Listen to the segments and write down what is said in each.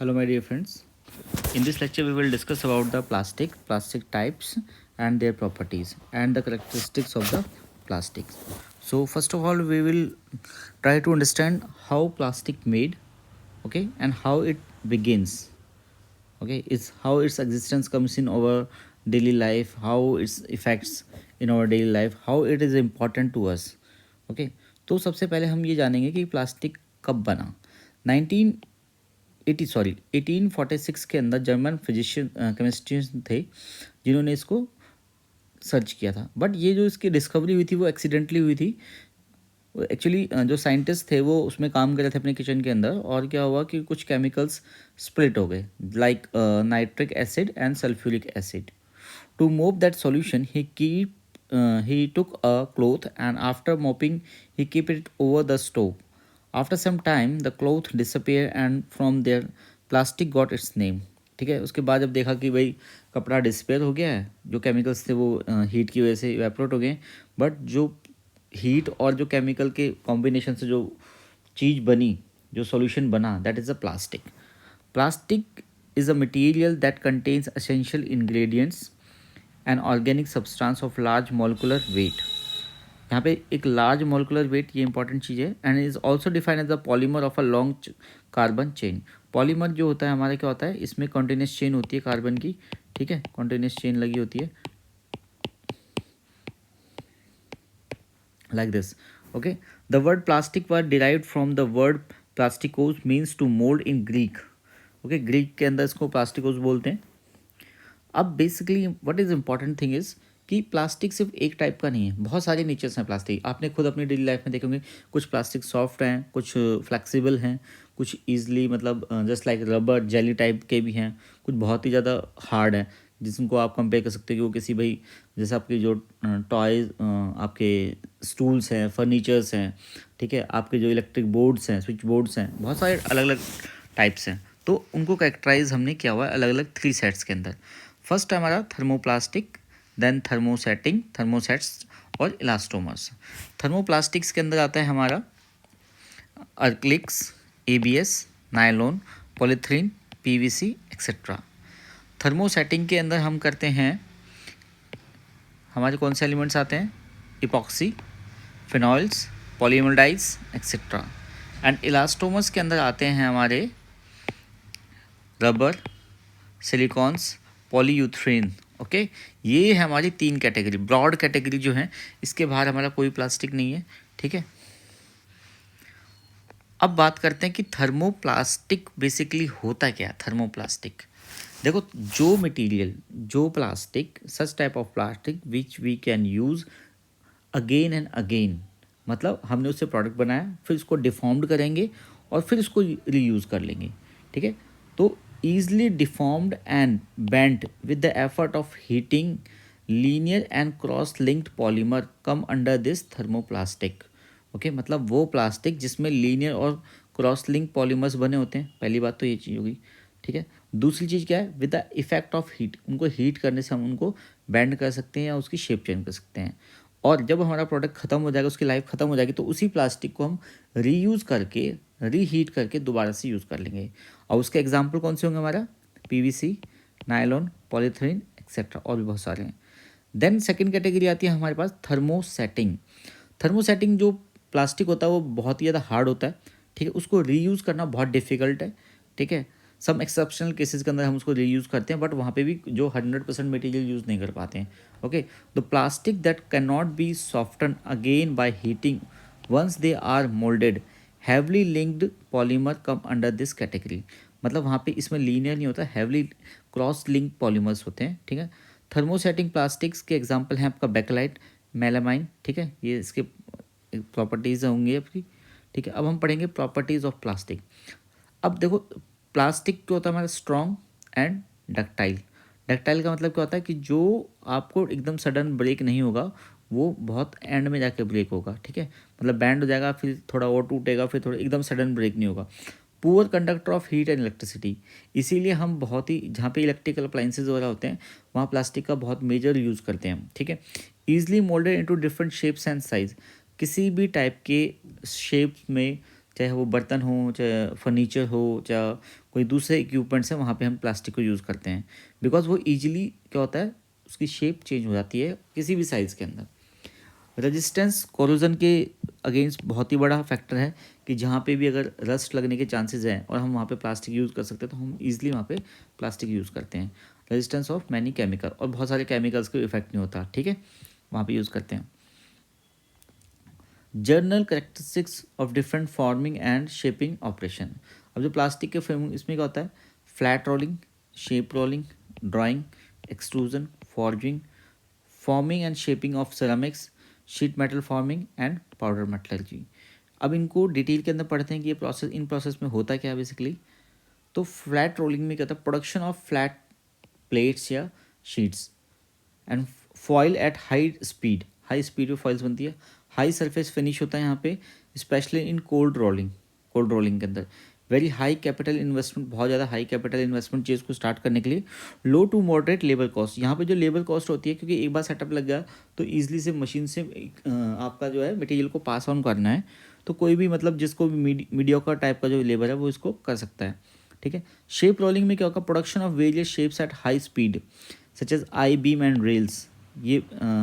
Hello, my dear friends. In this lecture, we will discuss about the plastic types, and their properties, and the characteristics of the plastics. So, first of all, we will try to understand how plastic made, okay, and how it begins. Okay, it's how its existence comes in our daily life, how its effects in our daily life, how it is important to us. Okay, तो सबसे पहले हम ये जानेंगे कि plastic कब बना। 1846 के अंदर जर्मन फिजिशियन केमिस्ट्रियन थे जिन्होंने इसको सर्च किया था। बट ये जो इसकी डिस्कवरी हुई थी वो एक्सीडेंटली हुई थी। एक्चुअली जो साइंटिस्ट थे वो उसमें काम कर रहे थे अपने किचन के अंदर, और क्या हुआ कि कुछ केमिकल्स स्प्लिट हो गए, like nitric acid and sulphuric acid. To mop that solution he took a cloth, and after mopping he kept it over the stove. After some time the cloth disappeared, and from there plastic got its name. ठीक है, उसके बाद जब देखा कि भाई कपड़ा despair हो गया है, जो केमिकल्स थे वो हीट की वजह से इवेपोरेट हो गए, बट जो हीट और जो केमिकल के कॉम्बिनेशन से जो चीज़ बनी, जो सॉल्यूशन बना, that is a plastic. Plastic is a material that contains essential ingredients and organic substance of large molecular weight. यहाँ पे एक लार्ज मॉलिकुलर वेट, ये इंपॉर्टेंट चीज़ है। And is also defined as the polymer of a long carbon chain. Polymer जो होता है हमारा क्या होता है, इसमें कॉन्टिन्यूस चेन होती है कार्बन की। ठीक है, कॉन्टिन्यूस चेन लगी होती है like this. Okay, the word plastic was derived from the word plastikos, means to mold in Greek. Okay, Greek के अंदर इसको प्लास्टिकोस बोलते हैं। अब basically what is important thing is कि प्लास्टिक सिर्फ एक टाइप का नहीं है, बहुत सारे नेचर्स हैं प्लास्टिक। आपने खुद अपनी डेली लाइफ में देखे होंगे, कुछ प्लास्टिक सॉफ्ट हैं, कुछ फ्लेक्सिबल हैं, कुछ ईजिली मतलब just like rubber jelly type के भी हैं, कुछ बहुत ही ज़्यादा हार्ड हैं जिनको आप कंपेयर कर सकते हो कि वो किसी भाई जैसे आपके जो टॉयज, आपके स्टूल्स हैं, फर्नीचर्स हैं, ठीक है, आपके जो इलेक्ट्रिक बोर्ड्स हैं, स्विच बोर्ड्स हैं, बहुत सारे अलग अलग टाइप्स हैं। तो उनको कैरेक्टराइज हमने किया हुआ है अलग अलग 3 सेट्स के अंदर। फर्स्ट है हमारा थर्मोप्लास्टिक, देन थर्मोसेट्स और इलास्टोमर्स। थर्मोप्लास्टिक्स के अंदर आता है हमारा acrylics, ABS, nylon, polythene, PVC etcetera. Thermosetting के अंदर हम करते हैं, हमारे कौन से एलिमेंट्स आते हैं, epoxy, phenols, polyamides etcetera. And elastomers के अंदर आते हैं हमारे रबर, सिलिकॉन्स, पॉलीयूथेन। ओके, ये है हमारी 3 कैटेगरी, ब्रॉड कैटेगरी जो है, इसके बाहर हमारा कोई प्लास्टिक नहीं है। ठीक है, अब बात करते हैं कि थर्मोप्लास्टिक बेसिकली होता क्या है। थर्मोप्लास्टिक देखो, जो मटेरियल, जो plastic, such type of plastic which we can use again and again, मतलब हमने उससे प्रोडक्ट बनाया, फिर उसको डिफॉर्म्ड करेंगे और फिर उसको रीयूज़ कर लेंगे। ठीक है, तो easily deformed and bent with the effort of heating, linear and cross linked polymer come under this thermoplastic. Okay, मतलब वो प्लास्टिक जिसमें लीनियर और क्रॉस लिंक पॉलीमर्स बने होते हैं, पहली बात तो ये चीज़ होगी। ठीक है, दूसरी चीज़ क्या है, with the effect of heat, उनको हीट करने से हम उनको बेंड कर सकते हैं या उसकी शेप चेंज कर सकते हैं। और जब हमारा प्रोडक्ट ख़त्म हो जाएगा, उसकी लाइफ ख़त्म हो जाएगी, तो उसी प्लास्टिक को हम रीयूज़ करके, रीहीट करके दोबारा से यूज़ कर लेंगे। और उसके एग्जांपल कौन से होंगे, हमारा पीवीसी, नायलॉन, पॉलीथीन एक्सेट्रा, और भी बहुत सारे हैं। देन सेकंड कैटेगरी आती है हमारे पास थर्मोसेटिंग। थर्मोसेटिंग जो प्लास्टिक होता है वो बहुत ही ज़्यादा हार्ड होता है। ठीक है, उसको रीयूज़ करना बहुत डिफ़िकल्ट है। ठीक है, सम एक्सेप्शनल केसेस के अंदर हम उसको रीयूज़ करते हैं, बट वहाँ पे भी जो 100% मटेरियल यूज़ नहीं कर पाते हैं। Okay, the plastic that can not be soften again by heating once they are moulded, heavily linked polymer come under this category. मतलब वहाँ पे इसमें लीनियर नहीं होता, हैवली क्रॉस लिंक पॉलीमर्स होते हैं। ठीक है, थर्मोसेटिंग प्लास्टिक्स के एग्जांपल हैं आपका बैकलाइट, मेलामाइन। ठीक है, ये इसके प्रॉपर्टीज़ होंगी आपकी। ठीक है, अब हम पढ़ेंगे प्रॉपर्टीज़ ऑफ प्लास्टिक। अब देखो, प्लास्टिक क्या होता है हमारा, स्ट्रॉन्ग एंड डक्टाइल। डक्टाइल का मतलब क्या होता है कि जो आपको एकदम सडन ब्रेक नहीं होगा, वो बहुत एंड में जाके ब्रेक होगा। ठीक है, मतलब बैंड हो जाएगा, फिर थोड़ा और टूटेगा, फिर थोड़ा, एकदम सडन ब्रेक नहीं होगा। Poor conductor of heat and electricity, इसीलिए हम बहुत ही, जहाँ पे इलेक्ट्रिकल अप्लाइंसेज वगैरह होते हैं वहाँ प्लास्टिक का बहुत मेजर यूज़ करते हैं। ठीक है, easily moulded into different shapes and size, किसी भी टाइप के शेप्स में, चाहे वो बर्तन हो, चाहे फर्नीचर हो, चाहे कोई दूसरे इक्विपमेंट्स हैं, वहाँ पे हम प्लास्टिक को यूज़ करते हैं। बिकॉज वो ईजिली क्या होता है, उसकी शेप चेंज हो जाती है किसी भी साइज़ के अंदर। रेजिस्टेंस कोरोजन के अगेंस्ट बहुत ही बड़ा फैक्टर है कि जहाँ पे भी अगर रस्ट लगने के चांसेस हैं और हम वहाँ पे प्लास्टिक यूज़ कर सकते हैं, तो हम ईजिली वहाँ पे प्लास्टिक यूज़ करते हैं। रेजिस्टेंस ऑफ मैनी केमिकल, और बहुत सारे केमिकल्स को इफेक्ट नहीं होता, ठीक है, वहाँ पे यूज़ करते हैं। Journal characteristics of different forming and shaping operation. अब जो प्लास्टिक के फ्रेम, इसमें क्या होता है, flat rolling, shape rolling, drawing, extrusion, forging, forming and shaping of ceramics, sheet metal forming and powder metallurgy. अब इनको डिटेल के अंदर पढ़ते हैं कि ये प्रोसेस, इन प्रोसेस में होता क्या है बेसिकली। तो फ्लैट रोलिंग में क्या होता है, प्रोडक्शन ऑफ फ्लैट प्लेट्स या sheets and foil eight high speed पे फॉइल्स बनती है। हाई सरफेस फिनिश होता है यहाँ पे, स्पेशली इन कोल्ड रोलिंग के अंदर वेरी हाई कैपिटल इन्वेस्टमेंट, बहुत ज़्यादा हाई कैपिटल इन्वेस्टमेंट चीज़ को स्टार्ट करने के लिए। लो टू मॉडरेट लेबर कॉस्ट, यहाँ पे जो लेबर कॉस्ट होती है, क्योंकि एक बार सेटअप लग गया तो ईजिली से मशीन से आपका जो है मटेरियल को पास ऑन करना है, तो कोई भी मतलब जिसको भी मीडियोकर टाइप का जो लेबर है वो इसको कर सकता है, ठीक है। शेप रोलिंग में क्या होगा, production of various shapes at high speed such as I beam and rails, ये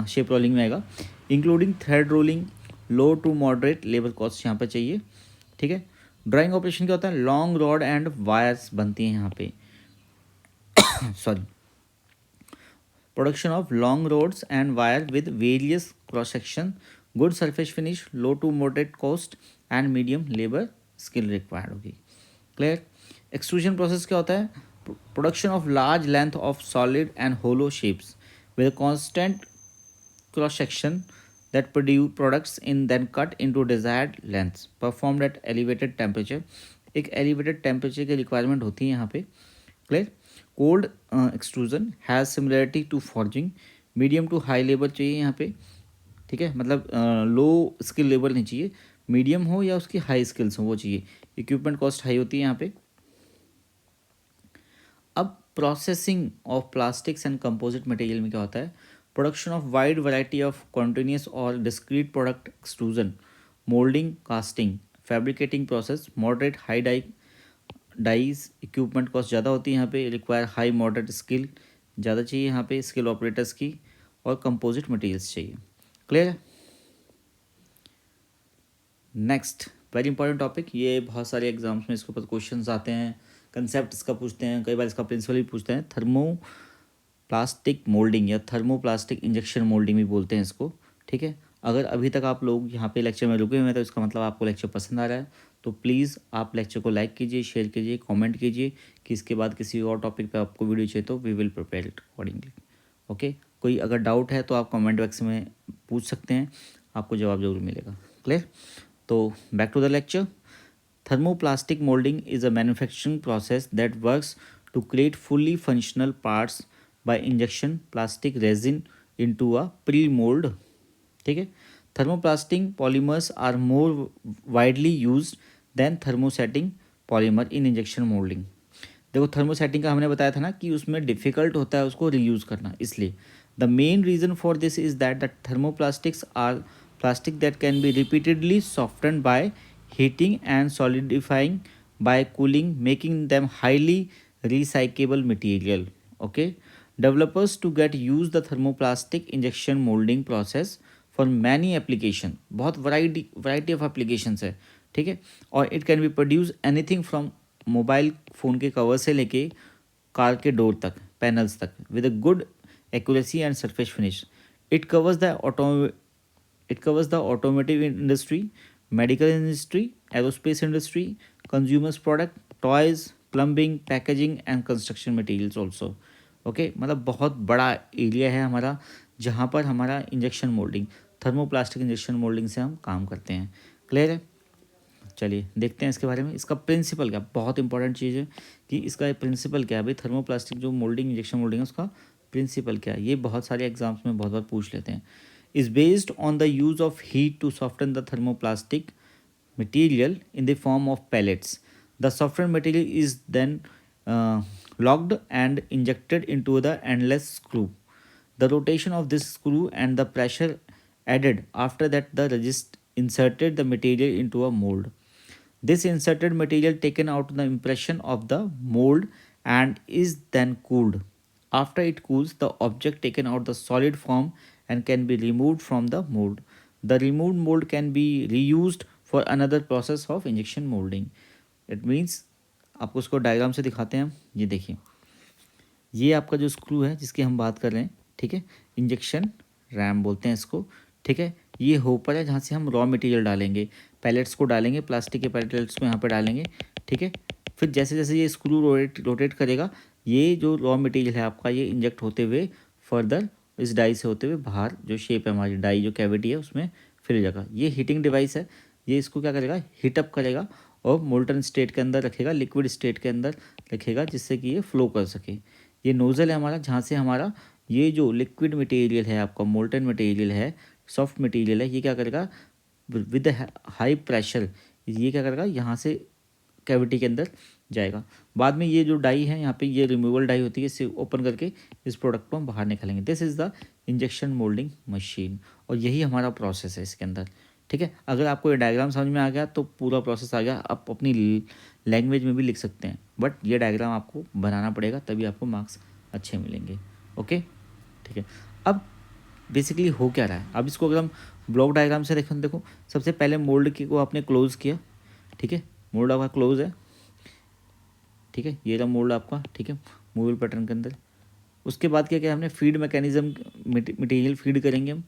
शेप रोलिंग में आएगा, including thread rolling. Low to moderate labour cost यहाँ पे चाहिए, ठीक है। ड्राइंग ऑपरेशन क्या होता है, लॉन्ग रॉड एंड वायर्स बनती हैं यहाँ पे sorry, production of long rods and wire with various cross section, good surface finish, low to moderate cost and medium labour skill required होगी, क्लियर। एक्सट्रूजन प्रोसेस क्या होता है, production of large length of solid and hollow shapes with a constant cross section that produce products in then cut into desired lengths performed at elevated temperature। एक elevated temperature की requirement होती है यहाँ पे, clear। cold extrusion has similarity to forging, medium to high labor चाहिए यहाँ पे, ठीक है, मतलब लो स्किल लेबर नहीं चाहिए, मीडियम हो या उसकी हाई स्किल्स हो वो चाहिए। इक्विपमेंट कॉस्ट हाई होती है यहाँ पे। अब processing of plastics and composite material में क्या होता है, production of wide variety of continuous और discrete product, extrusion, moulding, casting, fabricating process, moderate high dies, equipment cost ज़्यादा होती है यहाँ पे, रिक्वायर हाई मॉडरेट स्किल ज़्यादा चाहिए यहाँ पे, स्किल ऑपरेटर्स की, और कंपोजिट मटेरियल्स चाहिए, क्लियर है। नेक्स्ट वेरी इंपॉर्टेंट टॉपिक, ये बहुत सारे एग्जाम्स में इसके ऊपर क्वेश्चंस आते हैं, कंसेप्ट इसका पूछते हैं, कई बार इसका प्रिंसिपल भी पूछते हैं। थर्मो प्लास्टिक मोल्डिंग या थर्मो प्लास्टिक इंजेक्शन मोल्डिंग भी बोलते हैं इसको, ठीक है। अगर अभी तक आप लोग यहाँ पे लेक्चर में रुके हुए हैं तो इसका मतलब आपको लेक्चर पसंद आ रहा है, तो प्लीज़ आप लेक्चर को लाइक कीजिए, शेयर कीजिए, कमेंट कीजिए कि इसके बाद किसी और टॉपिक पे आपको वीडियो चाहिए तो we will prepare it accordingly, okay. कोई अगर डाउट है तो आप कमेंट बॉक्स में पूछ सकते हैं, आपको जवाब जरूर मिलेगा, क्लियर। तो back to the lecture. Thermoplastic molding is a manufacturing process that works to create fully functional parts by injection plastic resin into a pre-mold, ठीक है। thermoplastic polymers are more widely used than thermosetting polymer in injection molding। देखो thermosetting का हमने बताया था ना कि उसमें डिफ़िकल्ट होता है उसको रीयूज़ करना, इसलिए the main reason for this is that the thermoplastics are plastic that can be repeatedly softened by heating and solidifying by cooling, making them highly recyclable material, okay। developers to get use the thermoplastic injection molding process for many application, बहुत variety of applications है, ठीक है। और it can be produce anything from mobile phone के cover से लेके car के door तक, पैनल्स तक, with a good accuracy and surface finish. It covers the automotive industry, medical industry, aerospace industry, consumers product, toys, plumbing, packaging and construction materials also, okay. मतलब बहुत बड़ा area है हमारा जहाँ पर हमारा injection moulding, thermoplastic injection moulding से हम काम करते हैं, क्लियर है। चलिए देखते हैं इसके बारे में, इसका प्रिंसिपल क्या, बहुत इंपॉर्टेंट चीज़ है कि इसका प्रिंसिपल क्या है भाई, थर्मोप्लास्टिक जो मोल्डिंग इंजेक्शन मोल्डिंग है उसका प्रिंसिपल क्या है, ये बहुत सारे एग्जाम्स में बहुत बार पूछ लेते हैं। is based on the use of heat to soften the thermoplastic material in the form of pellets. The softened material is then locked and injected into the endless screw. The rotation of this screw and the pressure added after that the resist inserted the material into a mold. This inserted material taken out the impression of the mold and is then cooled. After it cools, the object taken out the solid form and can be removed from the mold. The removed mold can be reused for another process of injection molding. It means आपको उसको diagram से दिखाते हैं हम। ये देखिए, ये आपका जो स्क्रू है जिसकी हम बात कर रहे हैं, ठीक है, इंजेक्शन रैम बोलते हैं इसको, ठीक है। ये होपर है जहाँ से हम रॉ मटेरियल डालेंगे, पैलेट्स को डालेंगे, प्लास्टिक के पैलेट्स को यहाँ पे डालेंगे, ठीक है। फिर जैसे जैसे ये स्क्रू रोटेट करेगा, ये जो रॉ मटेरियल है आपका ये इंजेक्ट होते हुए फर्दर इस डाई से होते हुए बाहर जो शेप है हमारी डाई जो कैविटी है उसमें फिर जाएगा। ये हीटिंग डिवाइस है, ये इसको क्या करेगा, हीटअप करेगा और मोल्टन स्टेट के अंदर रखेगा, लिक्विड स्टेट के अंदर रखेगा जिससे कि ये फ्लो कर सके। ये नोज़ल है हमारा जहाँ से हमारा ये जो लिक्विड मटेरियल है आपका मोल्टन मटेरियल है, सॉफ्ट मटेरियल है, ये क्या करेगा विद हाई प्रेशर, ये क्या करेगा यहाँ से कैविटी के अंदर जाएगा। बाद में ये जो डाई है यहाँ पे ये रिमूवल डाई होती है, इसे ओपन करके इस प्रोडक्ट को हम बाहर निकालेंगे। This is the injection moulding machine और यही हमारा प्रोसेस है इसके अंदर, ठीक है। अगर आपको ये डायग्राम समझ में आ गया तो पूरा प्रोसेस आ गया। आप अपनी लैंग्वेज में भी लिख सकते हैं, बट ये डायग्राम आपको बनाना पड़ेगा तभी आपको मार्क्स अच्छे मिलेंगे। ओके, ठीक है। अब बेसिकली हो क्या रहा है, अब इसको अगर हम ब्लॉक डायग्राम से देखें, देखो सबसे पहले मोल्ड की को आपने क्लोज किया, ठीक है, मोल्ड आपका क्लोज है, ठीक है, ये रहा मोल्ड आपका, ठीक है, मूवल पैटर्न के अंदर। उसके बाद क्या किया हमने, फीड मैकेनिज्म, मटेरियल फीड करेंगे हम,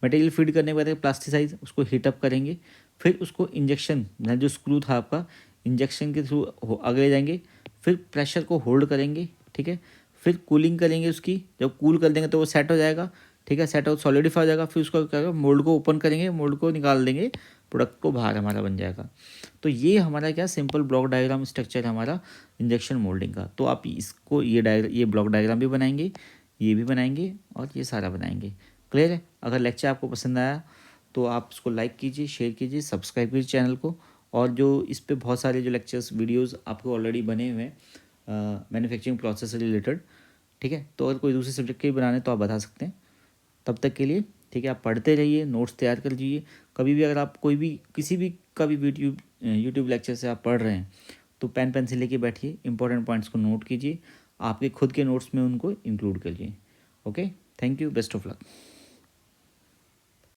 मटेरियल फीड करने के बाद प्लास्टिसाइज उसको हीटअप करेंगे, फिर उसको इंजेक्शन जो स्क्रू था आपका इंजेक्शन के थ्रू आगे ले जाएंगे, फिर प्रेशर को होल्ड करेंगे, ठीक है, फिर कूलिंग करेंगे उसकी, जब कूल कर देंगे तो वो सेट हो जाएगा, ठीक है, सेट हो सॉलिडिफाई हो जाएगा, फिर उसको क्या करेगा मोल्ड को ओपन करेंगे, मोल्ड को निकाल देंगे, प्रोडक्ट को बाहर हमारा बन जाएगा। तो ये हमारा क्या सिंपल ब्लॉक डायग्राम स्ट्रक्चर है हमारा इंजेक्शन मोल्डिंग का। तो आप इसको ये ब्लॉक डायग्राम भी बनाएंगे, ये भी बनाएंगे और ये सारा बनाएंगे। क्लियर है? अगर लेक्चर आपको पसंद आया तो आप इसको लाइक कीजिए, शेयर कीजिए, सब्सक्राइब कीजिए चैनल को। और जो इस पे बहुत सारे जो लेक्चर्स वीडियोस आपको ऑलरेडी बने हुए हैं मैन्युफैक्चरिंग प्रोसेस से रिलेटेड, ठीक है। तो अगर कोई दूसरे सब्जेक्ट के भी बनाने तो आप बता सकते हैं। तब तक के लिए ठीक है, आप पढ़ते रहिए, नोट्स तैयार कर लीजिए। कभी भी अगर आप कोई भी किसी भी का भी यूट्यूब लेक्चर से आप पढ़ रहे हैं तो पेन पेंसिल लेके बैठिए, इंपॉर्टेंट पॉइंट्स को नोट कीजिए, आपके खुद के नोट्स में उनको इंक्लूड करिए। Okay, thank you, best of luck.